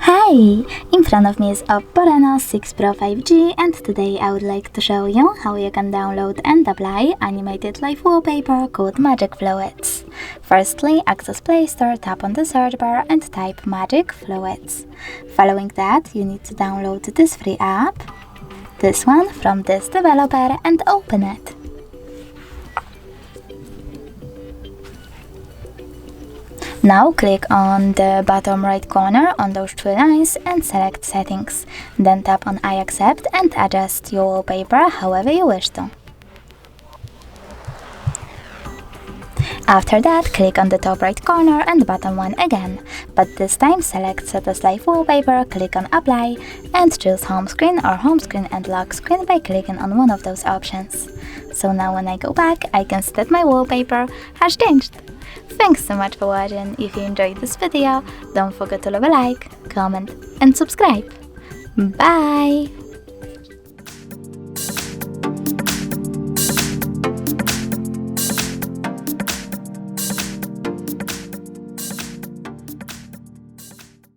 Hi! In front of me is Oppo Reno 6 Pro 5G, and today I would like to show you how you can download and apply animated live wallpaper called Magic Fluids. Firstly, access Play Store, tap on the search bar and type Magic Fluids. Following that, you need to download this free app, this one from this developer, and open it. Now click on the bottom right corner on those three lines and select Settings. Then tap on I accept and adjust your wallpaper however you wish to. After that, click on the top right corner and bottom one again, but this time select Set as Live Wallpaper, click on Apply, and choose Home Screen or Home Screen and Lock Screen by clicking on one of those options. So now when I go back, I can see that my wallpaper has changed. Thanks so much for watching. If you enjoyed this video, don't forget to leave a like, comment and subscribe. Bye!